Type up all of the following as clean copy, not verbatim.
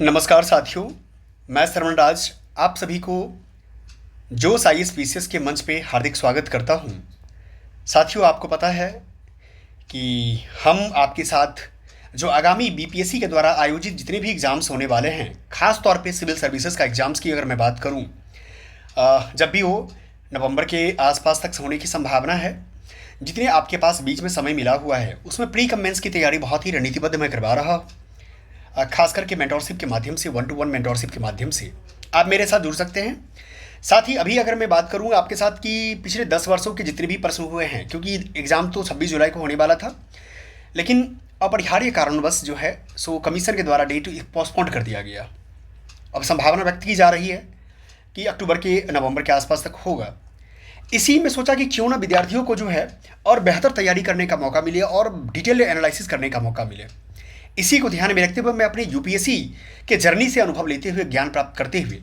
नमस्कार साथियों, मैं श्रवण राज आप सभी को जोश आईएएस पीसीएस के मंच पे हार्दिक स्वागत करता हूं। साथियों, आपको पता है कि हम आपके साथ जो आगामी बीपीएससी के द्वारा आयोजित जितने भी एग्ज़ाम्स होने वाले हैं, ख़ास तौर पे सिविल सर्विसेज का एग्ज़ाम्स की अगर मैं बात करूं, जब भी वो नवंबर के आसपास तक होने की संभावना है। जितने आपके पास बीच में समय मिला हुआ है उसमें प्री कम मेंस की तैयारी बहुत ही रणनीतिबद्ध मैं करवा रहा हूँ। खास करके मेंटोरशिप के माध्यम से, 1-to-1 मेंटोरशिप के माध्यम से आप मेरे साथ जुड़ सकते हैं। साथ ही अभी अगर मैं बात करूं आपके साथ कि पिछले 10 वर्षों के जितने भी प्रश्न हुए हैं, क्योंकि एग्ज़ाम तो 26 जुलाई को होने वाला था, लेकिन अपरिहार्य कारणवश जो है सो कमीशन के द्वारा डेट पोस्टपोन कर दिया गया। अब संभावना व्यक्त की जा रही है कि अक्टूबर के नवंबर के आसपास तक होगा। इसी में सोचा कि क्यों ना विद्यार्थियों को जो है और बेहतर तैयारी करने का मौका मिले और डिटेल एनालिसिस करने का मौका मिले। इसी को ध्यान में रखते हुए मैं अपने यूपीएससी के जर्नी से अनुभव लेते हुए, ज्ञान प्राप्त करते हुए,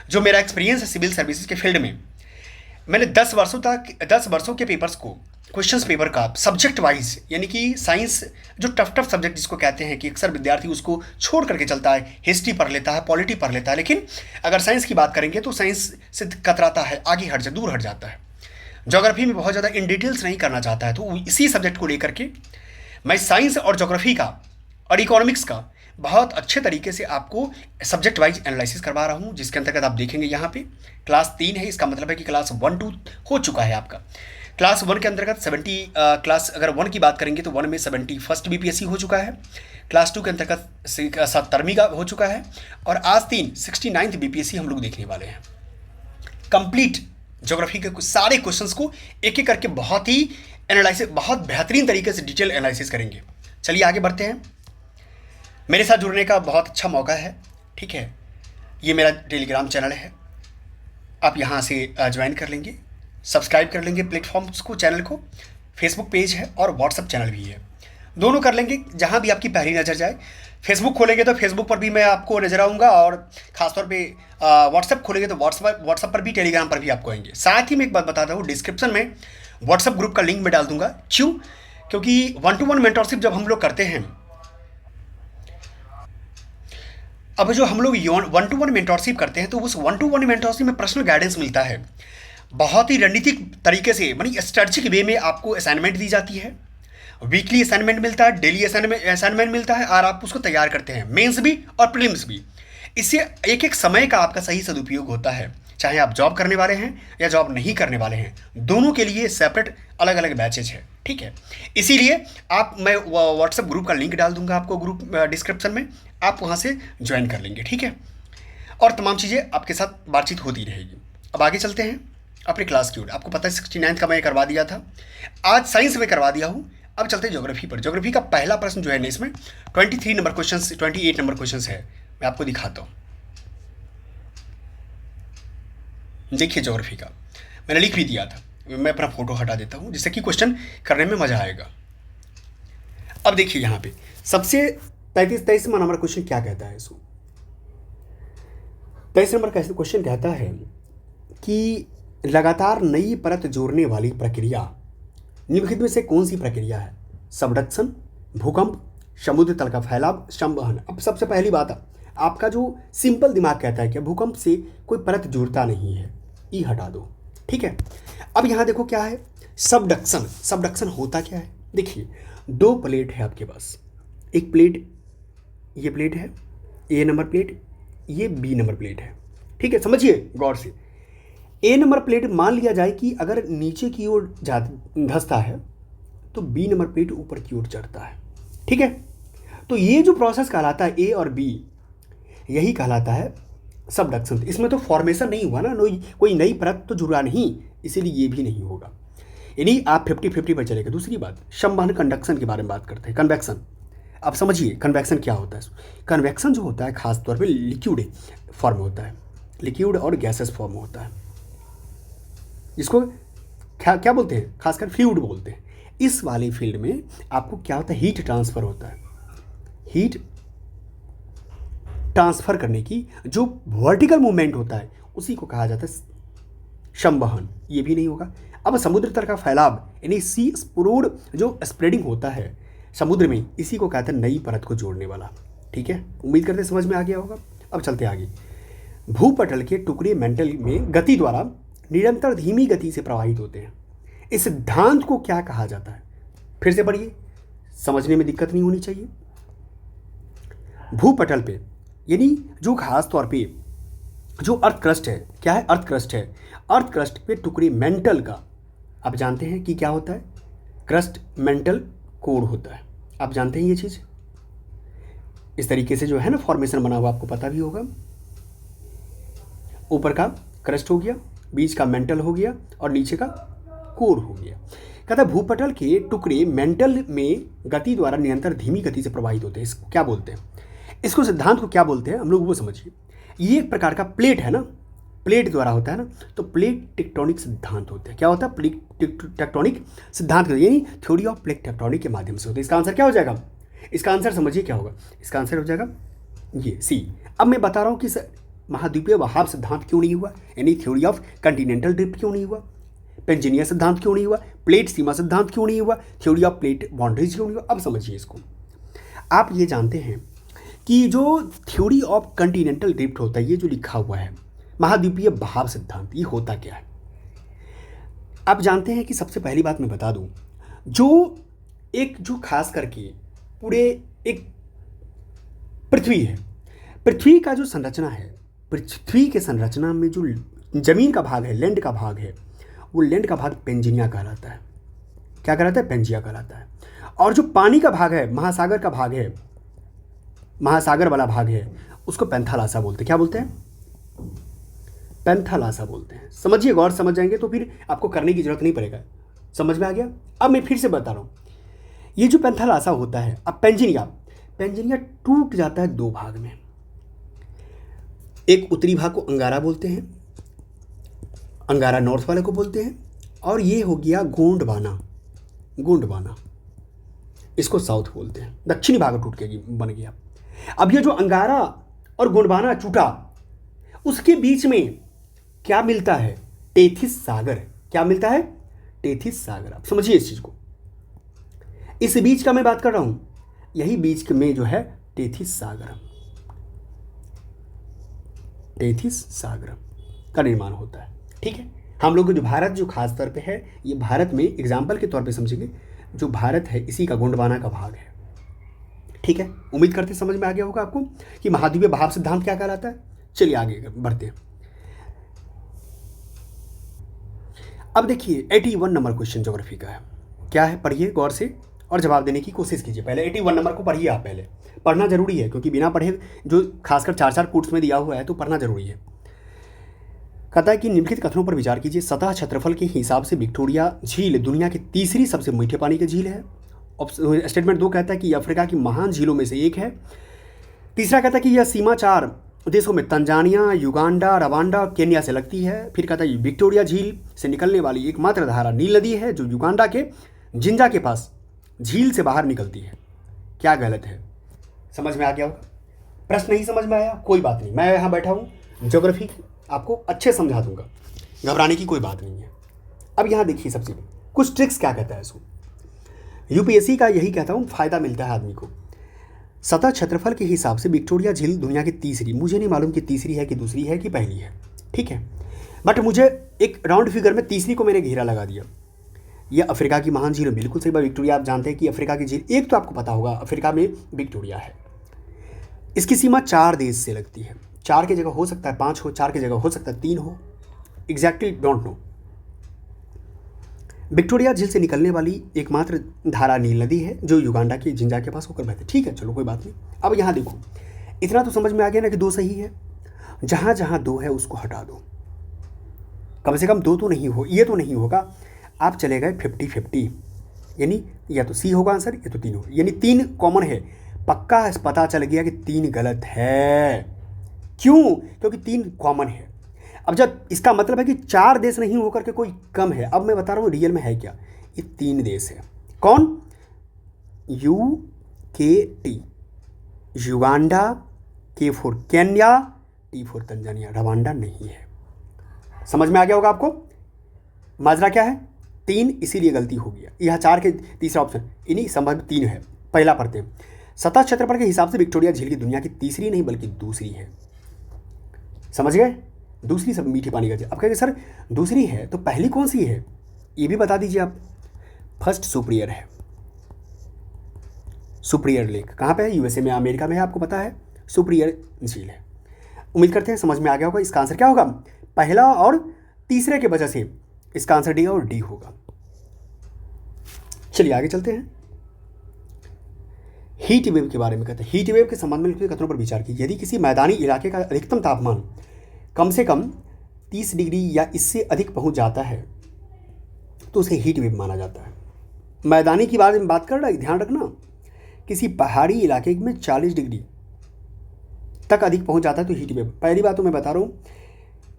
जो मेरा एक्सपीरियंस है सिविल सर्विसेज के फील्ड में, मैंने 10 वर्षों के पेपर्स को, क्वेश्चंस पेपर का सब्जेक्ट वाइज, यानी कि साइंस जो टफ सब्जेक्ट जिसको कहते हैं कि अक्सर विद्यार्थी उसको छोड़ करके चलता है, हिस्ट्री पढ़ लेता है, पॉलिटी पढ़ लेता है, लेकिन अगर साइंस की बात करेंगे तो साइंस से कतराता है, आगे दूर हट जाता है, ज्योग्राफी में बहुत ज़्यादा इन डिटेल्स नहीं करना चाहता है। तो इसी सब्जेक्ट को लेकर के मैं साइंस और ज्योग्राफी का और इकोनॉमिक्स का बहुत अच्छे तरीके से आपको सब्जेक्ट वाइज एनालिसिस करवा रहा हूँ, जिसके अंतर्गत आप देखेंगे यहाँ पे क्लास 3 है, इसका मतलब है कि क्लास 1-2 हो चुका है आपका। क्लास 1 के अंतर्गत 70 क्लास अगर 1 की बात करेंगे तो 1 में 71st बीपीएससी हो चुका है, क्लास 2 के अंतर्गत 70वीं का हो चुका है, और आज 69th बीपीएससी हम लोग देखने वाले हैं। कंप्लीट ज्योग्राफी के कुछ सारे क्वेश्चंस को एक एक करके बहुत ही एनालिसिस, बहुत बेहतरीन तरीके से डिटेल एनालिसिस करेंगे। चलिए आगे बढ़ते हैं। मेरे साथ जुड़ने का बहुत अच्छा मौका है, ठीक है। ये मेरा टेलीग्राम चैनल है, आप यहाँ से ज्वाइन कर लेंगे, सब्सक्राइब कर लेंगे प्लेटफॉर्म्स को, चैनल को। फेसबुक पेज है और व्हाट्सअप चैनल भी है, दोनों कर लेंगे जहाँ भी आपकी पहली नज़र जाए। फेसबुक खोलेंगे तो फेसबुक पर भी मैं आपको नजर आऊँगा, और ख़ासतौर पे व्हाट्सअप खोलेंगे तो व्हाट्सअप पर भी, टेलीग्राम पर भी आपको आएंगे। साथ ही मैं एक बात बताता हूँ, डिस्क्रिप्शन में व्हाट्सअप ग्रुप का लिंक मैं डाल दूंगा। क्यों? क्योंकि 1-to-1 मेंटोरशिप जब हम लोग करते हैं, अब जो हम लोग 1-to-1 मेंटोरशिप करते हैं तो उस 1-to-1 मेंटोरशिप में पर्सनल गाइडेंस मिलता है, बहुत ही रणनीतिक तरीके से, यानी स्ट्रेटजिक वे में आपको असाइनमेंट दी जाती है, वीकली असाइनमेंट मिलता है, डेली असाइनमेंट मिलता है, और आप उसको तैयार करते हैं, मेंस भी और प्रीलिम्स भी। इससे एक एक समय का आपका सही सदुपयोग होता है, चाहे आप जॉब करने वाले हैं या जॉब नहीं करने वाले हैं, दोनों के लिए सेपरेट अलग अलग बैचेज है, ठीक है। इसीलिए मैं व्हाट्सएप ग्रुप का लिंक डाल दूंगा आपको ग्रुप डिस्क्रिप्शन में, आप वहाँ से ज्वाइन कर लेंगे, ठीक है। और तमाम चीज़ें आपके साथ बातचीत होती रहेगी। अब आगे चलते हैं अपने क्लास की ओर। आपको पता है 69 का मैं करवा दिया था, आज साइंस में करवा दिया हूँ। अब चलते हैं ज्योग्राफी पर। ज्योग्राफी का पहला प्रश्न जो है ना, इसमें 23 नंबर क्वेश्चन, 28 नंबर क्वेश्चन है, मैं आपको दिखाता हूँ। देखिए ज्योग्राफी का मैंने लिख भी दिया था, मैं अपना फोटो हटा देता हूँ जिससे कि क्वेश्चन करने में मजा आएगा। अब देखिए यहाँ पे सबसे 33वां नंबर क्वेश्चन क्या कहता है। इसको 23 नंबर का क्वेश्चन कहता है कि लगातार नई परत जोड़ने वाली प्रक्रिया निम्नलिखित में से कौन सी प्रक्रिया है? सबडक्शन, भूकंप, समुद्र तल का फैलाव, संवहन। अब सबसे पहली बात, आपका जो सिंपल दिमाग कहता है कि भूकंप से कोई परत जुड़ता नहीं है, ई हटा दो, ठीक है। अब यहाँ देखो क्या है, सबडक्शन। सबडक्शन होता क्या है? देखिए 2 प्लेट है आपके पास, एक प्लेट, ये प्लेट है ए नंबर प्लेट, ये बी नंबर प्लेट है, ठीक है। समझिए गौर से, ए नंबर प्लेट मान लिया जाए कि अगर नीचे की ओर धंसता है तो बी नंबर प्लेट ऊपर की ओर चढ़ता है, ठीक है। तो ये जो प्रोसेस कहलाता है ए और बी, यही कहलाता है सबडक्शन। इसमें तो फॉर्मेशन नहीं हुआ ना, कोई नई परत तो जुड़ा नहीं, इसीलिए ये भी नहीं होगा, यानी आप 50-50 पर चलेगा। दूसरी बात, संवहन, कंडक्शन के बारे में बात करते हैं। कन्वेक्शन, अब समझिए कन्वेक्शन क्या होता है। कन्वेक्शन जो होता है खास तौर पे लिक्विड फॉर्म होता है, लिक्विड और गैसेस फॉर्म होता है, जिसको क्या बोलते हैं, खासकर फ्लूइड बोलते हैं। इस वाले फील्ड में आपको क्या होता है, हीट ट्रांसफर होता है। हीट ट्रांसफर करने की जो वर्टिकल मूवमेंट होता है उसी को कहा जाता है संवहन, ये भी नहीं होगा। अब समुद्र तल का फैलाव, यानी सी स्प्रोड जो स्प्रेडिंग होता है समुद्र में, इसी को कहते हैं नई परत को जोड़ने वाला, ठीक है, उम्मीद करते समझ में आ गया होगा। अब चलते आगे। भूपटल के टुकड़े मेंटल में गति द्वारा निरंतर धीमी गति से प्रवाहित होते हैं। इस सिद्धांत को क्या कहा जाता है? फिर से पढ़िए, समझने में दिक्कत नहीं होनी चाहिए। भूपटल पे यानी जो खास तौर पे जो अर्थ क्रस्ट है, क्या है? अर्थ क्रस्ट है। अर्थ क्रस्ट पे टुकड़े मेंटल का आप जानते हैं कि क्या होता है? क्रस्ट मेंटल कोड होता है। आप जानते हैं ये चीज़? इस तरीके से जो है ना फॉर्मेशन बना हुआ, आपको पता भी होगा। ऊपर का क्रस्ट हो गया, बीच का मेंटल हो गया और नीचे का कोर हो गया। कहता है भूपटल के टुकड़े मेंटल में गति द्वारा निरंतर धीमी गति से प्रवाहित होते हैं। इसको क्या बोलते हैं? इसको सिद्धांत को क्या बोलते हैं हम लोग वो समझिए। ये एक प्रकार का प्लेट है ना, प्लेट द्वारा होता है ना, तो प्लेट टेक्टोनिक सिद्धांत होते हैं। क्या होता है? प्लेट टेक्टोनिक सिद्धांत यानी थ्योरी ऑफ प्लेट टेक्टोनिक के माध्यम से होते हैं। इसका आंसर क्या हो जाएगा? इसका आंसर समझिए क्या होगा। इसका आंसर हो जाएगा ये सी। अब मैं बता रहा हूँ कि महाद्वीपीय वहाब सिद्धांत क्यों नहीं हुआ, यानी थ्योरी ऑफ कंटिनेंटल ड्रिफ्ट क्यों नहीं हुआ, पेंजिनिया सिद्धांत क्यों नहीं हुआ, प्लेट सीमा सिद्धांत क्यों नहीं हुआ, थ्योरी ऑफ प्लेट बाउंड्रीज क्यों नहीं हुआ। अब समझिए इसको। आप ये जानते हैं कि जो थ्योरी ऑफ कंटिनेंटल ड्रिफ्ट होता है, ये जो लिखा हुआ है महाद्वीपीय वहाब सिद्धांत, ये होता क्या है? आप जानते हैं कि सबसे पहली बात मैं बता दूं, जो खास करके पूरे एक पृथ्वी है, पृथ्वी का जो संरचना है, पृथ्वी के संरचना में जो जमीन का भाग है, लैंड का भाग है, वो लैंड का भाग पेंजिनिया कहलाता है। क्या कहलाता है? पेंजिया कहलाता है। और जो पानी का भाग है, महासागर का भाग है, महासागर वाला भाग है, उसको पेंथालासा बोलते हैं। क्या बोलते हैं? पेंथालासा बोलते हैं। समझिए, गौर समझ जाएंगे तो फिर आपको करने की जरूरत नहीं पड़ेगा। समझ में आ गया? अब मैं फिर से बता रहा हूँ, ये जो पेंथालासा होता है, अब पेंजिनिया टूट जाता है दो भाग में। एक उत्तरी भाग को अंगारा बोलते हैं, अंगारा नॉर्थ वाले को बोलते हैं, और ये हो गया गोंडवाना, इसको साउथ बोलते हैं। दक्षिणी भाग टूट के बन गया। अब ये जो अंगारा और गोंडवाना टूटा, उसके बीच में क्या मिलता है? टेथिस सागर। क्या मिलता है? टेथिस सागर। आप समझिए इस चीज को। इस बीच का मैं बात कर रहा हूं, यही बीच में जो है टेथिस सागर का निर्माण होता है। ठीक है, हम लोग जो भारत जो खास तौर पे है, ये भारत में एग्जाम्पल के तौर पे समझेंगे, जो भारत है इसी का गोंडवाना का भाग है। ठीक है, उम्मीद करते समझ में आ गया होगा आपको कि महाद्वीपीय वहाब सिद्धांत क्या कहलाता है। चलिए आगे बढ़ते हैं। अब देखिए 81 नंबर क्वेश्चन ज्योग्राफी का है। क्या है? पढ़िए गौर से और जवाब देने की कोशिश कीजिए। पहले 81 नंबर को पढ़िए। आप पहले पढ़ना जरूरी है, क्योंकि बिना पढ़े जो खासकर 4-4 कोट्स में दिया हुआ है तो पढ़ना जरूरी है। कहता है कि निम्नलिखित कथनों पर विचार कीजिए। सतह क्षेत्रफल के हिसाब से विक्टोरिया झील दुनिया की तीसरी सबसे मीठे पानी की झील है। स्टेटमेंट 2 कहता है कि यह अफ्रीका की महान झीलों में से एक है। तीसरा कहता है कि यह सीमा 4 देशों में तंजानिया, युगांडा, रवांडा और केन्या से लगती है। फिर कहता है विक्टोरिया झील से निकलने वाली एकमात्र धारा नील नदी है, जो युगांडा के जिंजा के पास झील से बाहर निकलती है। क्या गलत है? समझ में आ गया होगा। प्रश्न नहीं समझ में आया, कोई बात नहीं, मैं यहाँ बैठा हूँ, ज्योग्राफी आपको अच्छे समझा दूंगा, घबराने की कोई बात नहीं है। अब यहाँ देखिए सबसे कुछ ट्रिक्स क्या कहता है इसको। यूपीएससी का यही कहता हूँ, फायदा मिलता है आदमी को। सतह क्षेत्रफल के हिसाब से विक्टोरिया झील दुनिया की तीसरी, मुझे नहीं मालूम कि तीसरी है कि दूसरी है कि पहली है, ठीक है, बट मुझे एक राउंड फिगर में तीसरी को मैंने घेरा लगा दिया। यह अफ्रीका की महान झील है, बिल्कुल सही बात। विक्टोरिया आप जानते हैं कि अफ्रीका की झील, एक तो आपको पता होगा अफ्रीका में विक्टोरिया है। इसकी सीमा 4 देश से लगती है। 4 की जगह हो सकता है 5 हो, 4 की जगह हो सकता है 3 हो, एग्जैक्टली डोंट नो। विक्टोरिया झील से निकलने वाली एकमात्र धारा नील नदी है, जो युगांडा के जिंजा के पास होकर बहती। ठीक है, चलो कोई बात नहीं। अब यहाँ देखो, इतना तो समझ में आ गया ना कि 2 सही है। जहाँ जहाँ 2 है उसको हटा दो, कम से कम 2 तो नहीं हो, ये तो नहीं होगा। आप चले गए 50-50, यानी या तो सी होगा आंसर या तो 3 होगा, यानी 3 कॉमन है। पक्का पता चल गया कि 3 गलत है। क्यों? क्योंकि 3 कॉमन है। अब जब इसका मतलब है कि 4 देश नहीं होकर के कोई कम है। अब मैं बता रहा हूँ रियल में है क्या, ये 3 देश है। कौन? UKT, Uganda, K for Kenya, T for Tanzania, Rwanda नहीं है। समझ में आ गया होगा आपको माजरा क्या है। 3 इसीलिए गलती हो गया। यह 4 के तीसरा ऑप्शन, इन्हीं संभव 3 है। पहला पढ़ते हैं। सतह क्षेत्रफल के हिसाब से विक्टोरिया झील की दुनिया की तीसरी नहीं बल्कि दूसरी है। समझ गए? दूसरी सब मीठे पानी का झील। अब कहेंगे सर दूसरी है तो पहली कौन सी है, ये भी बता दीजिए आप। फर्स्ट सुप्रियर है, सुप्रियर लेक कहाँ पे है? यूएसए में, अमेरिका में है, आपको पता है। सुप्रियर झील है। उम्मीद करते हैं समझ में आ गया होगा। इसका आंसर क्या होगा? पहला और तीसरे के वजह से इसका आंसर डी और डी होगा। चलिए आगे चलते हैं। हीट वेव के बारे में कहते हैं। हीट वेव के संबंध में कथनों पर विचार कीजिए। यदि किसी मैदानी इलाके का अधिकतम तापमान कम से कम 30 डिग्री या इससे अधिक पहुंच जाता है तो उसे हीट वेव माना जाता है। मैदानी की बारे में बात कर रहा है, ध्यान रखना। किसी पहाड़ी इलाके में 40 डिग्री तक अधिक पहुंच जाता है तो हीट वेव। पहली बात तो मैं बता रहा हूँ,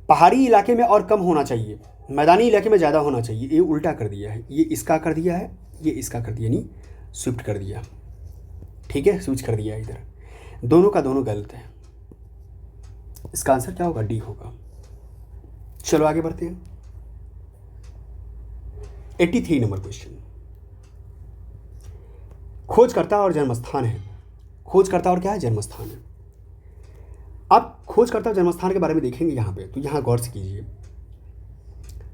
पहाड़ी इलाके में और कम होना चाहिए, मैदानी इलाके में ज़्यादा होना चाहिए। ये उल्टा कर दिया है, ये इसका कर दिया है, ये इसका कर दिया, नहीं स्विफ्ट कर दिया। ठीक है, स्विच कर दिया इधर। दोनों का दोनों गलत है। इसका आंसर क्या होगा? डी होगा। चलो आगे बढ़ते हैं। 83 नंबर क्वेश्चन। खोजकर्ता और जन्मस्थान है। खोजकर्ता और क्या है? जन्मस्थान है। आप खोजकर्ता और जन्मस्थान के बारे में देखेंगे यहाँ पे, तो यहाँ गौर से कीजिए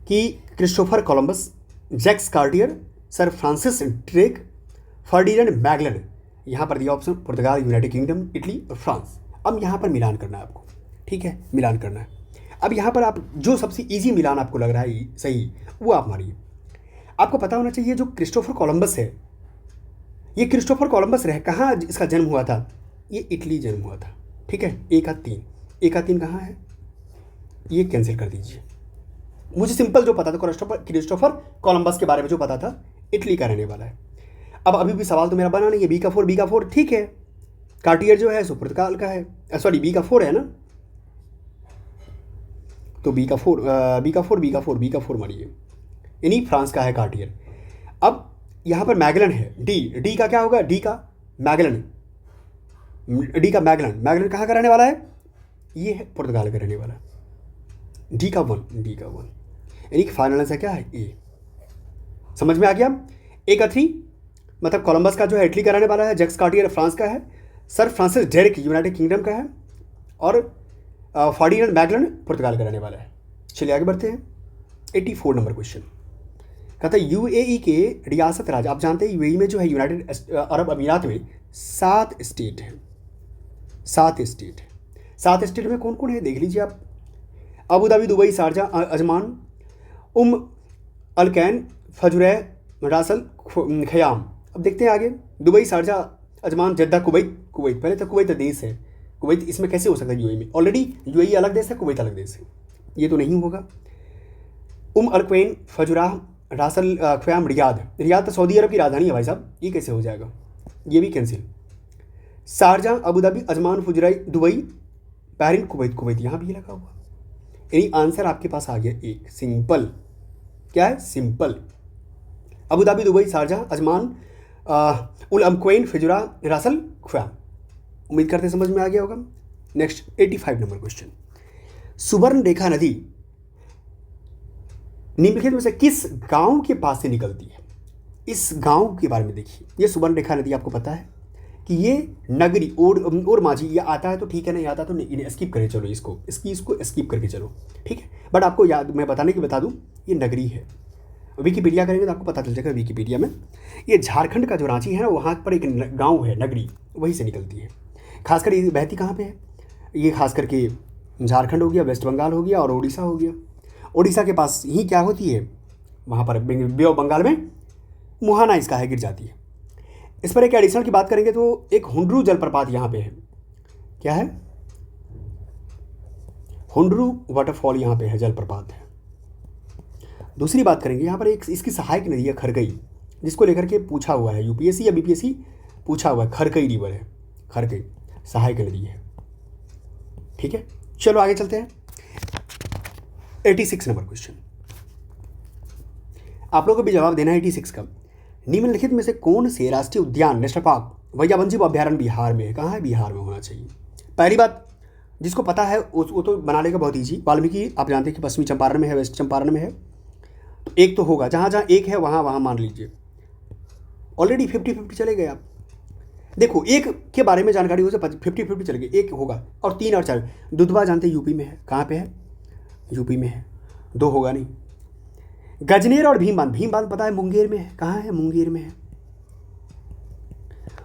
कि Christopher Columbus, Jacques Cartier, sir Francis Drake, Ferdinand Magellan. यहाँ पर दिया option Portugal, United Kingdom, Italy और फ्रांस। अब यहाँ पर मिलान करना है आपको। ठीक है, मिलान करना है। अब यहाँ पर आप जो सबसे इजी मिलान आपको लग रहा है सही, वो आप मारिए। आपको पता होना चाहिए जो क्रिस्टोफर कोलंबस है, ये क्रिस्टोफर कोलंबस रहे कहाँ इसका जन्म हुआ था? ये इटली जन्म हुआ था। ठीक है, एक का तीन कहाँ है? ये कैंसिल कर दीजिए। मुझे सिंपल जो पता था क्रिस्टोफर कोलंबस के बारे में जो पता था, इटली का रहने वाला है। अब अभी भी सवाल तो मेरा बना नहीं है। बी का फोर ठीक है। कार्टियर जो है सो पुर्तगाल का है, सॉरी बी का फोर है ना, तो बी का फोर मारिए, यानी फ्रांस का है कार्टियर। अब यहाँ पर मैगलन है, डी का क्या होगा? डी का मैगलन कहाँ का रहने वाला है? ये है पुर्तगाल का रहने वाला। डी का वन, यानी फाइनल आंसर क्या है? ए। समझ में आ गया? ए का 3 मतलब कोलंबस का जो है इटली का रहने वाला है, जैक्स कार्टियर फ्रांस का है, sir Francis Drake United kingdom का है, और फर्डिनेंड मैगलन पुर्तगाल का रहने वाला है। चलिए आगे बढ़ते हैं। 84 नंबर क्वेश्चन कहता है यूएई के रियासत राज्य। आप जानते हैं यूएई में जो है यूनाइटेड अरब अमीरात में 7 स्टेट है। 7 स्टेट में कौन कौन है देख लीजिए आप। Abu Dhabi, Dubai, Sharjah, Ajman, अलकैन, फजुरैह, रासल खयाम। अब देखते हैं आगे। Dubai, Sharjah, Ajman, Jeddah, Kuwait. पहले तो कुवैत देश है, कुवैत इसमें कैसे हो सकता है यूएई में? ऑलरेडी यूएई अलग देश है, कुवैत अलग देश है, ये तो नहीं होगा। अलक्वैन, फजुराह, रासल ख्याम, रियाद तो सऊदी अरब की राजधानी है भाई साहब, ये कैसे हो जाएगा? ये भी cancel. Sharjah, Abu Dhabi, Ajman, Fujairah, Dubai, Bahrain, Kuwait यहाँ भी लगा हुआ। यानी आंसर आपके पास आ गया एक, सिंपल। क्या है? Simple. Abu Dhabi, Dubai, Sharjah, Ajman, अलक्वैन, फजुरा, रासल ख्याम। उम्मीद करते समझ में आ गया होगा। Next 85 number question. Subarnarekha नदी निम्नलिखित में से किस गांव के पास से निकलती है? इस गांव के बारे में देखिए। ये सुवर्ण रेखा नदी आपको पता है कि ये नगरी और माझी, ये आता है तो ठीक है, नहीं आता तो नहीं, स्किप करे चलो, इसको स्किप करके चलो, ठीक है। बट आपको याद मैं बता दूं ये नगरी है। विकिपीडिया करेंगे तो आपको पता चल जाएगा। विकिपीडिया में ये झारखंड का जो रांची है ना, वहाँ पर एक गाँव है नगरी, वहीं से निकलती है। खासकर ये बहती कहाँ पे है? ये खास करके झारखंड हो गया, वेस्ट बंगाल हो गया और उड़ीसा हो गया। उड़ीसा के पास ही क्या होती है, वहाँ पर बे ऑफ बंगाल में मुहाना इसका है, गिर जाती है। इस पर एक एडिशनल की बात करेंगे तो एक हुंड्रू जलप्रपात यहाँ पे है। क्या है? हुंड्रू वाटरफॉल यहाँ पे है, जलप्रपात है। दूसरी बात करेंगे यहाँ पर एक इसकी सहायक नदी है खरकई, जिसको लेकर के पूछा हुआ है यूपीएससी या बीपीएससी पूछा हुआ है। खरकई रिवर है, खरकई सहायक नदी है, ठीक है। चलो आगे चलते हैं। 86 नंबर क्वेश्चन आप लोगों को भी जवाब देना है 86 का। निम्नलिखित में से कौन से राष्ट्रीय उद्यान, नेशनल पार्क, वन्यजीव अभ्यारण्य बिहार में है? कहाँ है? बिहार में होना चाहिए। पहली बात जिसको पता है वो तो बना लेगा बहुत ईजी। वाल्मीकि आप जानते हैं कि पश्चिमी चंपारण में है, वेस्ट चंपारण में है, तो एक तो होगा। जहाँ जहाँ एक है वहाँ मान लीजिए। ऑलरेडी 50-50 चले गए आप। देखो एक के बारे में जानकारी हो से 50-50 चल गई, एक होगा और 3 और 4। दुधवा जानते हैं यूपी में है, कहाँ पे है? यूपी में है, 2 होगा नहीं। गजनेर और भीम बांध, भीम बांध पता है मुंगेर में है, कहाँ है? मुंगेर में है।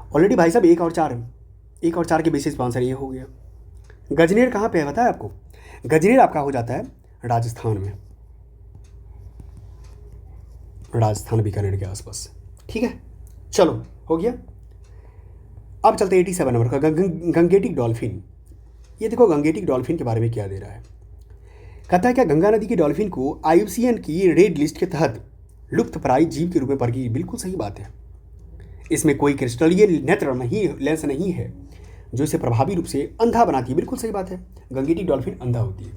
ऑलरेडी भाई साहब 1 और 4, 1 और 4 के बेसिस पे आंसर ये हो गया। गजनेर कहाँ पे है पता है आपको? गजनेर आपका हो जाता है राजस्थान में, राजस्थान बीकानेर के आसपास। ठीक है, चलो हो गया। अब चलते हैं 87 नंबर का, गंगेटिक डॉल्फिन। ये देखो गंगेटिक डॉल्फिन के बारे में क्या दे रहा है। कहता है क्या गंगा नदी की डॉल्फिन को IUCN की रेड लिस्ट के तहत लुप्तप्राय जीव के रूप में वर्गीकृत। बिल्कुल सही बात है। इसमें कोई क्रिस्टलीय नेत्र नहीं, लेंस नहीं है जो इसे प्रभावी रूप से अंधा बनाती है। बिल्कुल सही बात है, गंगेटिक डॉल्फिन अंधा होती है।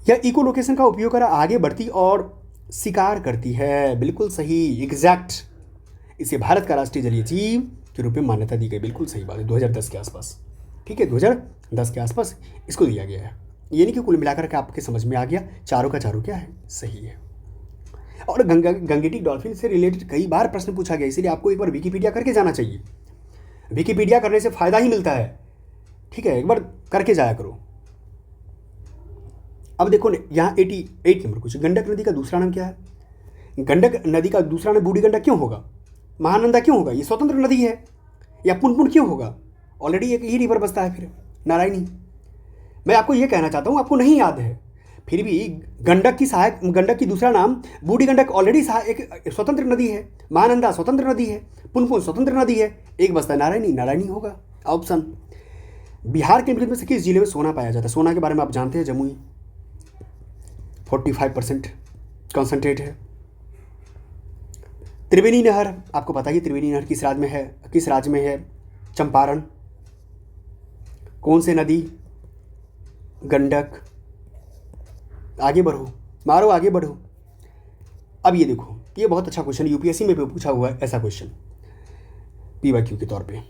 यह इको लोकेशन का उपयोग कर आगे बढ़ती और शिकार करती है। बिल्कुल सही, एग्जैक्ट। इसे भारत का राष्ट्रीय जलीय जीव के रूप में मान्यता दी गई। बिल्कुल सही बात है, 2010 के आसपास। ठीक है, 2010 के आसपास इसको दिया गया है। ये नहीं कि कुल मिलाकर के आपके समझ में आ गया चारों का चारों क्या है, सही है। और गंगेटिक डॉल्फिन से रिलेटेड कई बार प्रश्न पूछा गया, इसलिए आपको एक बार विकिपीडिया करके जाना चाहिए। विकिपीडिया करने से फायदा ही मिलता है। ठीक है, एक बार करके जाया करो। अब देखो यहाँ 88 नंबर कुछ, गंडक नदी का दूसरा नाम क्या है? गंडक नदी का दूसरा नाम बूढ़ी गंडक क्यों होगा? महानंदा क्यों होगा? ये स्वतंत्र नदी है। या पुनपुन क्यों होगा? ऑलरेडी एक ही रिवर बसता है फिर, नारायणी। मैं आपको ये कहना चाहता हूँ, आपको नहीं याद है फिर भी गंडक की सहायक, गंडक की दूसरा नाम बूढ़ी गंडक ऑलरेडी एक स्वतंत्र नदी है। महानंदा स्वतंत्र नदी है, पुनपुन स्वतंत्र नदी है, एक बसता है नारायणी, नारायणी होगा ऑप्शन। बिहार के में से किस जिले में सोना पाया जाता है? सोना के बारे में आप जानते हैं, जमुई 45% कॉन्सेंट्रेट है। त्रिवेणी नहर आपको पता है, त्रिवेणी नहर किस राज्य में है? किस राज्य में है? चंपारण। कौन से नदी? गंडक। आगे बढ़ो, मारो आगे बढ़ो। अब ये देखो, ये बहुत अच्छा क्वेश्चन, यूपीएससी में भी पूछा हुआ है ऐसा क्वेश्चन PYQ के तौर पे।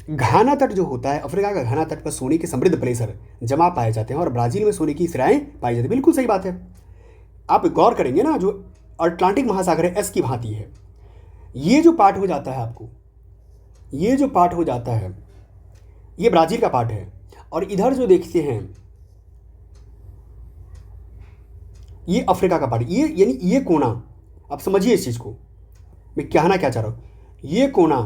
घाना तट जो होता है, अफ्रीका का घाना तट पर सोने के समृद्ध प्लेसर जमा पाए जाते हैं और ब्राजील में सोने की सिराएं पाई जाती है। बिल्कुल सही बात है। आप गौर करेंगे ना, जो अटलांटिक महासागर है एस की भांति है। ये जो पार्ट हो जाता है आपको, ये जो पार्ट हो जाता है, ये ब्राजील का पार्ट है। और इधर जो देखते हैं ये अफ्रीका का पार्ट, ये यानी ये कोना। आप समझिए इस चीज़ को, मैं कहना क्या चाह रहा हूँ। ये कोना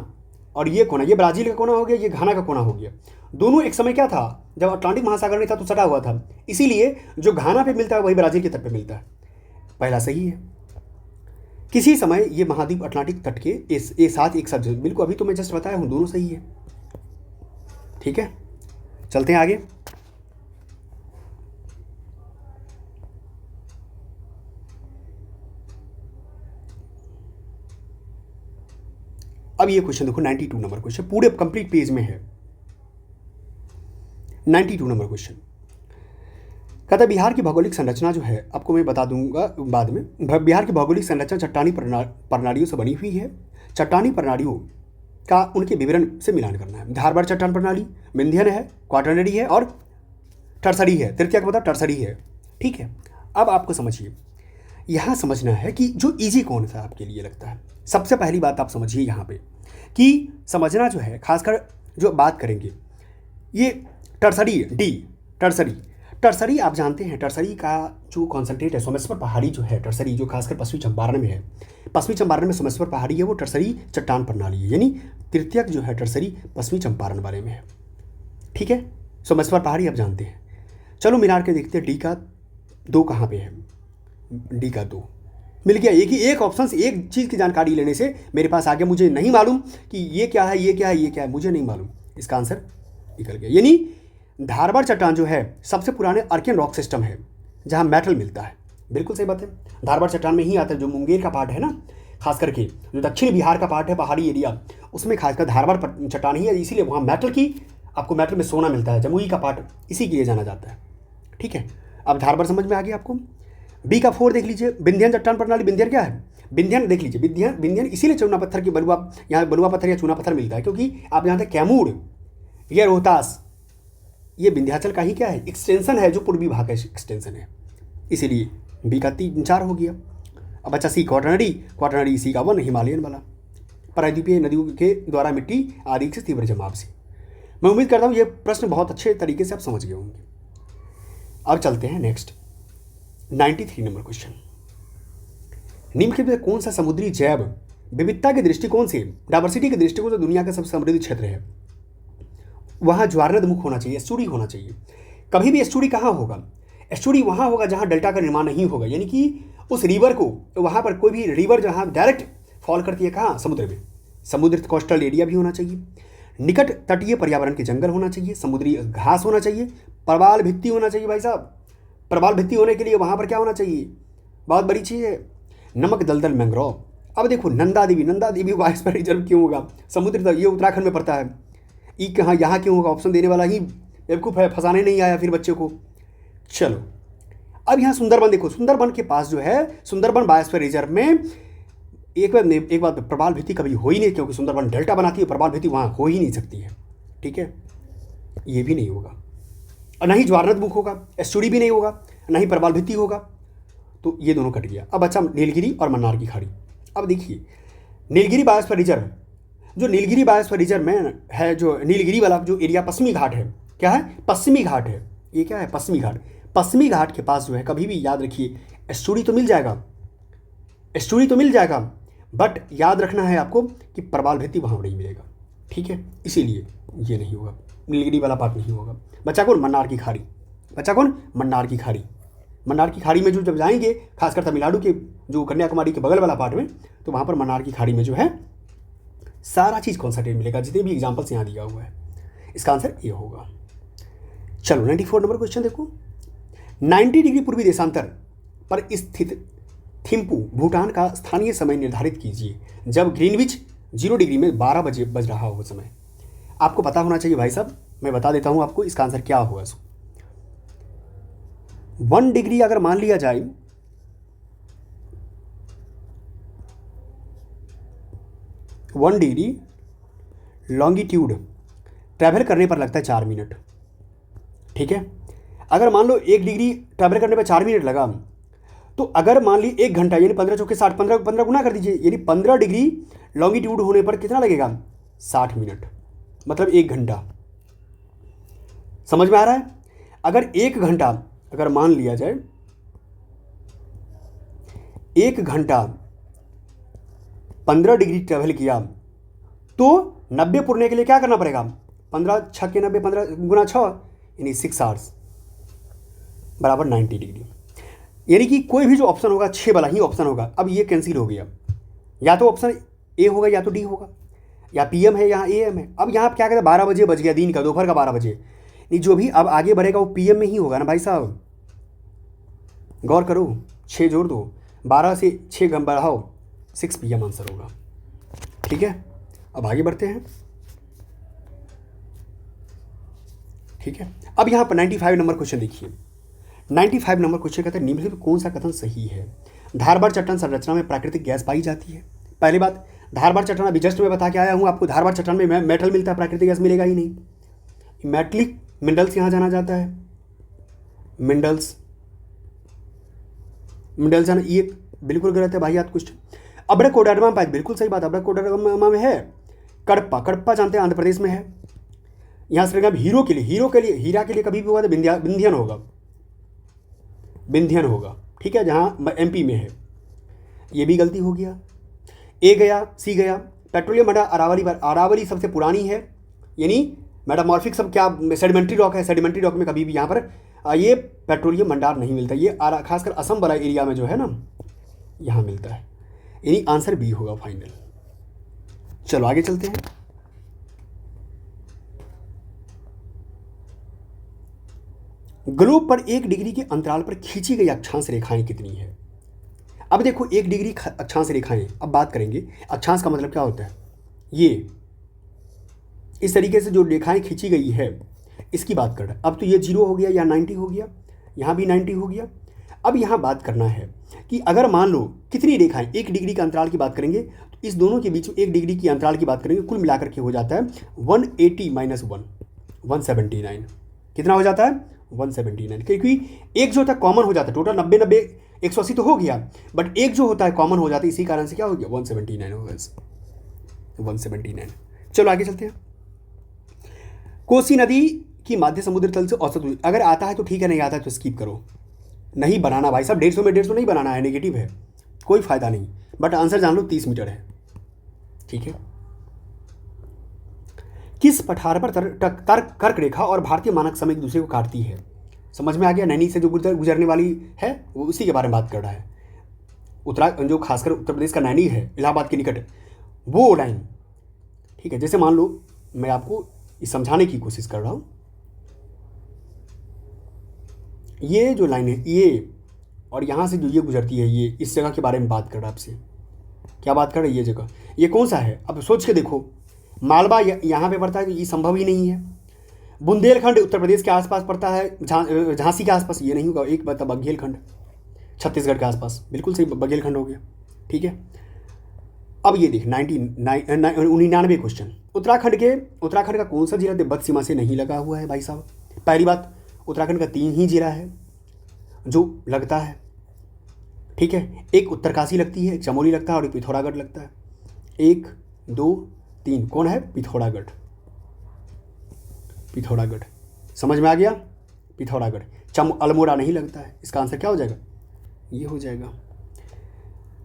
और ये कोना, ये ब्राज़ील का कोना हो गया, ये घाना का कोना हो गया। दोनों एक समय क्या था, जब अटलांटिक महासागर नहीं था तो सटा हुआ था, इसीलिए जो घाना पे मिलता है वही ब्राज़ील के तट पे मिलता है। पहला सही है। किसी समय ये महाद्वीप अटलांटिक तट के एक साथ बिल्कुल, अभी तो मैं जस्ट बताया हूँ, दोनों सही है। ठीक है, चलते हैं आगे। अब ये क्वेश्चन देखो, 92 नंबर क्वेश्चन, पूरे कंप्लीट पेज में है। 92 नंबर क्वेश्चन कहता है बिहार की भौगोलिक संरचना जो है, आपको मैं बता दूंगा बाद में। बिहार की भौगोलिक संरचना चट्टानी प्रणालियों से बनी हुई है। चट्टानी प्रणालियों का उनके विवरण से मिलान करना है। धारवाड़ चट्टान प्रणाली, विंध्यन है, क्वाटरनरी है और टर्सरी है। तृतीय का मतलब टर्सरी है। ठीक है, अब आपको समझिए, यहाँ समझना है कि जो इजी कौन सा आपके लिए लगता है। सबसे पहली बात आप समझिए यहाँ पे कि समझना जो है, खासकर जो बात करेंगे ये टर्सरी है, डी टर्सरी। टर्सरी आप जानते हैं, टर्सरी का जो कॉन्सेंट्रेट है, सोमेश्वर पहाड़ी जो है टर्सरी, जो खासकर पश्चिमी चंपारण में है। पश्चिमी चंपारण में सोमेश्वर पहाड़ी है, वो टर्सरी चट्टान प्रणाली है। यानी तृतीयक जो है टर्सरी पश्चिमी चंपारण वाले में है। ठीक है, सोमेश्वर पहाड़ी आप जानते हैं। चलो मिलाकर के देखते हैं, डी का 2 कहाँ पे है? डी का 2 मिल गया। एक ऑप्शन से एक चीज़ की जानकारी लेने से मेरे पास आ गया। मुझे नहीं मालूम कि ये क्या है, ये क्या है, ये क्या है, मुझे नहीं मालूम, इसका आंसर निकल गया। यानी धारवाड़ चट्टान जो है सबसे पुराने अर्कियन रॉक सिस्टम है जहाँ मेटल मिलता है। बिल्कुल सही बात है, धारवाड़ चट्टान में ही आता है। जो मुंगेर का पार्ट है ना, खास करके जो दक्षिण बिहार का पार्ट है, पहाड़ी एरिया, उसमें खासकर धारवाड़ चट्टान ही है, इसीलिए वहाँ मेटल की, आपको मेटल में सोना मिलता है। जमुई का पार्ट इसी के लिए जाना जाता है। ठीक है, अब धारवाड़ समझ में आ गया आपको। बी का 4 देख लीजिए, विंध्यन चट्टान प्रणाली। विंध्यन क्या है? विंध्यन देख लीजिए, विंध्यन इसीलिए चूना पत्थर की यहाँ बलुआ पत्थर या चूना पत्थर मिलता है, क्योंकि आप जानते हैं कैमूर या रोहतास, ये विंध्याचल का ही क्या है, एक्सटेंशन है, जो पूर्वी भाग का एक्सटेंशन है। इसीलिए बी का 3-4 हो गया। अब अच्छा सी क्वाटरनरी, सी का 1 हिमालयन वाला। प्रायद्वीपीय नदियों के द्वारा मिट्टी आदि से तीव्र जमाव से। मैं उम्मीद करता हूँ ये प्रश्न बहुत अच्छे तरीके से आप समझ गए होंगे। अब चलते हैं नेक्स्ट 93 नंबर क्वेश्चन। निम्नलिखित में कौन सा समुद्री जैव विविधता के दृष्टिकोण से, डाइवर्सिटी के दृष्टिकोण से दुनिया का सबसे समृद्ध क्षेत्र है? वहाँ ज्वारनदमुख होना चाहिए, एस्चुरी होना चाहिए। कभी भी एस्चुरी कहाँ होगा? एस्चुरी वहाँ होगा जहाँ डेल्टा का निर्माण नहीं होगा, यानी कि उस रिवर को, वहाँ पर कोई भी रिवर जहाँ डायरेक्ट फॉल करती है कहाँ? समुद्र में। समुद्र कोस्टल एरिया भी होना चाहिए, निकट तटीय पर्यावरण के जंगल होना चाहिए, समुद्री घास होना चाहिए, प्रवाल भित्ति होना चाहिए। भाई साहब, प्रवाल भित्ति होने के लिए वहाँ पर क्या होना चाहिए? बहुत बड़ी चीज़ है, नमक दलदल मैंग्रोव। अब देखो नंदा देवी बायोस्फीयर रिजर्व क्यों होगा? समुद्र ये उत्तराखंड में पड़ता है, ये कहाँ यहाँ क्यों होगा? ऑप्शन देने वाला ही बेवकूफ़ है, फंसाने नहीं आया फिर बच्चे को। चलो अब यहाँ सुंदरबन देखो, सुंदरबन के पास जो है सुंदरबन बायोस्फीयर रिजर्व में एक बार प्रवाल भित्ति कभी हो ही नहीं, क्योंकि सुंदरबन डेल्टा बनाती है, प्रवाल भित्ति वहाँ हो ही नहीं सकती है। ठीक है, ये भी नहीं होगा, और ना ही ज्वारनदमुख होगा, एस्चुरी भी नहीं होगा, ना ही प्रवाल भित्ति होगा। तो ये दोनों कट गया। अब बचा नीलगिरी और मन्नार की खाड़ी। अब देखिए नीलगिरी बायोस्फीयर रिजर्व, जो नीलगिरी बायोस्फीयर रिजर्व में है, जो नीलगिरी वाला जो एरिया पश्चिमी घाट है, क्या है? पश्चिमी घाट है। ये क्या है? पश्चिमी घाट। पश्चिमी घाट के पास जो है, कभी भी याद रखिए, एस्चुरी तो मिल जाएगा, एस्चुरी तो मिल जाएगा, बट याद रखना है आपको कि प्रवाल भित्ति वहाँ नहीं मिलेगा। ठीक है, इसीलिए ये नहीं होगा, नीलगिरी वाला पार्ट नहीं होगा। बच्चा कौन? मन्नार की खाड़ी। बच्चा कौन? मन्नार की खाड़ी। मन्नार की खाड़ी में जो जब जाएंगे, खासकर तमिलनाडु के जो कन्याकुमारी के बगल वाला पार्ट में, तो वहाँ पर मन्नार की खाड़ी में जो है सारा चीज़ कॉन्सेंट्रेट मिलेगा, जितने भी एग्जाम्पल्स यहाँ दिया हुआ है। इसका आंसर ये होगा। चलो 94 नंबर क्वेश्चन देखो। 90 डिग्री पूर्वी देशांतर पर स्थित थिम्पू भूटान का स्थानीय समय निर्धारित कीजिए जब ग्रीनविच 0 डिग्री में 12 बजे बज रहा हो समय। आपको पता होना चाहिए भाई साहब, मैं बता देता हूँ आपको इसका आंसर क्या होगा। 1 डिग्री अगर मान लिया जाए, 1 डिग्री लॉन्गिट्यूड ट्रैवल करने पर लगता है 4 मिनट। ठीक है, अगर मान लो 1 डिग्री ट्रैवल करने पर 4 मिनट लगा, तो अगर मान ली 1 घंटा, यानी 15 चौके 60, 15 गुना कर दीजिए, यानी 15 डिग्री लॉन्गिट्यूड होने पर कितना लगेगा? 60 मिनट, मतलब 1 घंटा। समझ में आ रहा है? अगर 1 घंटा अगर मान लिया जाए, 1 घंटा 15 डिग्री ट्रेवल किया, तो 90 पुरने के लिए क्या करना पड़ेगा? 15 छक्के 90, 15 गुना 6, यानी 6 आवर्स बराबर 90 डिग्री। यानी कि कोई भी जो ऑप्शन होगा 6 वाला ही ऑप्शन होगा। अब ये कैंसिल हो गया, या तो ऑप्शन ए होगा या तो डी होगा, या पीएम है या एएम है। अब यहाँ क्या कहते हैं? 12 बजे बज गया, दिन का, दोपहर का 12 बजे। नहीं, जो भी अब आगे बढ़ेगा वो पीएम में ही होगा ना भाई साहब। गौर करो, 6 जोड़ दो, 12 से 6 बढ़ाओ, 6 PM आंसर होगा। ठीक है, अब आगे बढ़ते हैं। ठीक है, अब यहाँ पर 95 नंबर क्वेश्चन देखिए। 95 नंबर क्वेश्चन कहता है निम्नलिखित कौन सा कथन सही है? धारबाड़ चट्टान संरचना में प्राकृतिक गैस पाई जाती है। पहली बात, धारबाड़ चट्टान अभी जस्ट मैं बता के आया हूँ आपको, धारबाड़ चट्टान में मेटल मिलता है, प्राकृतिक गैस मिलेगा ही नहीं। मेटलिक मिनरल्स यहाँ जाना जाता है, मिनरल्स जाना, ये बिल्कुल गलत है भाई। याद कुछ अब्राकोडार्मा पाई, बिल्कुल सही बात, अब्राकोडार्मा में है। कडप्पा जानते हैं, आंध्र प्रदेश में है। यहाँ से हीरा के लिए कभी भी होगा तो विंध्यन होगा। ठीक है, जहाँ MP में है। ये भी गलती हो गया। ए गया, सी गया। पेट्रोलियम भंडार अरावली सबसे पुरानी है, यानी मेटामॉर्फिक सब क्या सेडिमेंट्री रॉक है। सेडिमेंट्री रॉक में कभी भी यहाँ पर ये पेट्रोलियम भंडार नहीं मिलता। ये खासकर असम वाला एरिया में जो है ना, यहाँ मिलता है, यानी आंसर बी होगा फाइनल। चलो आगे चलते हैं। ग्लोब पर 1 डिग्री के अंतराल पर खींची गई अक्षांश रेखाएं कितनी है? अब देखो 1 डिग्री अक्षांश रेखाएं, अब बात करेंगे अक्षांश का मतलब क्या होता है। ये इस तरीके से जो रेखाएं खींची गई है इसकी बात कर रहा है। अब तो ये 0 हो गया या 90 हो गया, यहाँ भी 90 हो गया। अब यहाँ बात करना है कि अगर मान लो कितनी रेखाएं, 1 डिग्री का अंतराल की बात करेंगे, तो इस दोनों के बीच 1 डिग्री की अंतराल की बात करेंगे, कुल मिलाकर के हो जाता है 180 - 1 179। कितना हो जाता है? 179। क्योंकि एक जो होता है कॉमन हो जाता है, टोटल 90 180 तो हो गया, बट एक जो होता है कॉमन हो जाता है, इसी कारण से क्या हो गया 179 होगा। 179। चलो आगे चलते हैं। कोसी नदी की मध्य समुद्र तल से औसत दूरी, अगर आता है तो ठीक है, नहीं आता है तो स्किप करो। नहीं बनाना भाई साहब, 150 में 150 नहीं बनाना है, नेगेटिव है, कोई फायदा नहीं, बट आंसर जान लो 30 मीटर है। ठीक है। किस पठार पर कर्क रेखा और भारतीय मानक समय एक दूसरे को काटती है? समझ में आ गया। नैनी से जो गुजरने वाली है वो उसी के बारे में बात कर रहा है। जो खासकर उत्तर प्रदेश का नैनी है, इलाहाबाद के निकट, वो लाइन। ठीक है। जैसे मान लो मैं आपको समझाने की कोशिश कर रहा हूं, ये जो लाइन है ये, और यहां से जो ये गुजरती है, ये इस जगह के बारे में बात कर रहा है आपसे। क्या बात कर रहा है? ये जगह, ये कौन सा है? अब सोच के देखो, मालवा यहाँ पे पड़ता है, तो ये संभव ही नहीं है। बुंदेलखंड उत्तर प्रदेश के आसपास पड़ता है, झांसी के आसपास, ये नहीं होगा। एक बता, बघेलखंड छत्तीसगढ़ के आसपास, बिल्कुल सही, बघेलखंड हो गया। ठीक है। अब ये देख 99 क्वेश्चन। उत्तराखंड का कौन सा जिला तिब्बत सीमा से नहीं लगा हुआ है भाई साहब? पहली बात, उत्तराखंड का 3 ही जिला है जो लगता है। ठीक है। एक उत्तरकाशी लगती है, एक चमोली लगता है, और एक पिथौरागढ़ लगता है। 1 2 3 कौन है? पिथौरागढ़। पिथौरागढ़ समझ में आ गया? पिथौरागढ़। अल्मोड़ा नहीं लगता है। इसका आंसर क्या हो जाएगा? ये हो जाएगा।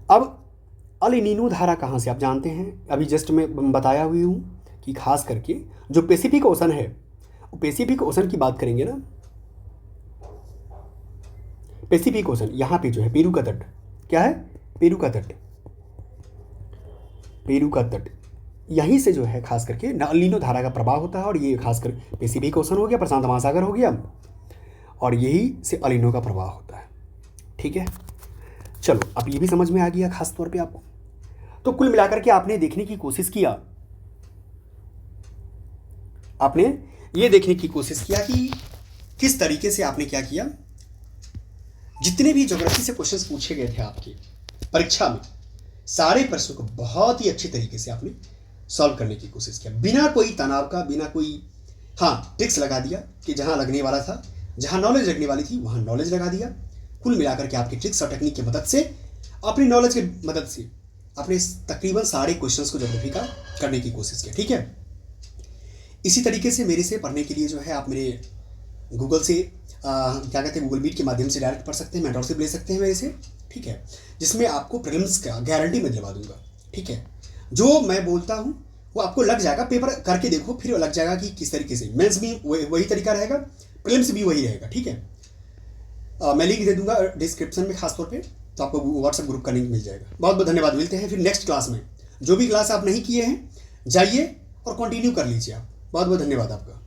अब अल नीनो धारा कहाँ से आप जानते हैं? अभी जस्ट मैं बताया हुई हूँ कि खास करके जो पैसिफिक ओशन है, वो पैसिफिक ओशन की बात करेंगे ना। पैसिफिक ओशन यहाँ पे जो है पेरू का तट, क्या है? पेरू का तट। पेरू का तट, यहीं से जो है खास करके अल नीनो धारा का प्रभाव होता है, और ये खासकर पैसिफिक ओशन हो गया, प्रशांत महासागर हो गया, और यही से अल नीनो का प्रभाव होता है। ठीक है। चलो अब ये भी समझ में आ गया खास तौर पे आपको। तो कुल मिलाकर के आपने देखने की कोशिश किया, आपने ये देखने की कोशिश किया कि किस तरीके से आपने क्या किया, जितने भी ज्योग्राफी से क्वेश्चंस पूछे गए थे आपके परीक्षा में, सारे प्रश्नों को बहुत ही अच्छे तरीके से आपने सॉल्व करने की कोशिश किया, बिना कोई तनाव का, बिना कोई ट्रिक्स लगा दिया कि जहां लगने वाला था, जहां नॉलेज लगने वाली थी वहां नॉलेज लगा दिया। कुल मिलाकर के आपकी ट्रिक्स और टेक्निक की मदद से, अपनी नॉलेज की मदद से, आपने तकरीबन सारे क्वेश्चंस को ज्योग्राफी का करने की कोशिश की। ठीक है। इसी तरीके से मेरे से पढ़ने के लिए जो है आप मेरे गूगल से क्या कहते हैं, गूगल मीट के माध्यम से डायरेक्ट पढ़ सकते हैं, मेंटरशिप ले सकते हैं मेरे से। ठीक है। जिसमें आपको प्रीलिम्स का गारंटी मैं दिलवा दूंगा। ठीक है। जो मैं बोलता हूँ वो आपको लग जाएगा, पेपर करके देखो, फिर लग जाएगा कि किस तरीके से। मेंस भी वही तरीका रहेगा, प्रीलिम्स भी वही रहेगा। ठीक है। मैं लिंक दे दूंगा डिस्क्रिप्शन में खास तौर पे, तो आपको व्हाट्सएप ग्रुप का लिंक मिल जाएगा। बहुत बहुत धन्यवाद। मिलते हैं फिर नेक्स्ट क्लास में। जो भी क्लास आप नहीं किए हैं जाइए और कंटिन्यू कर लीजिए आप। बहुत बहुत धन्यवाद आपका।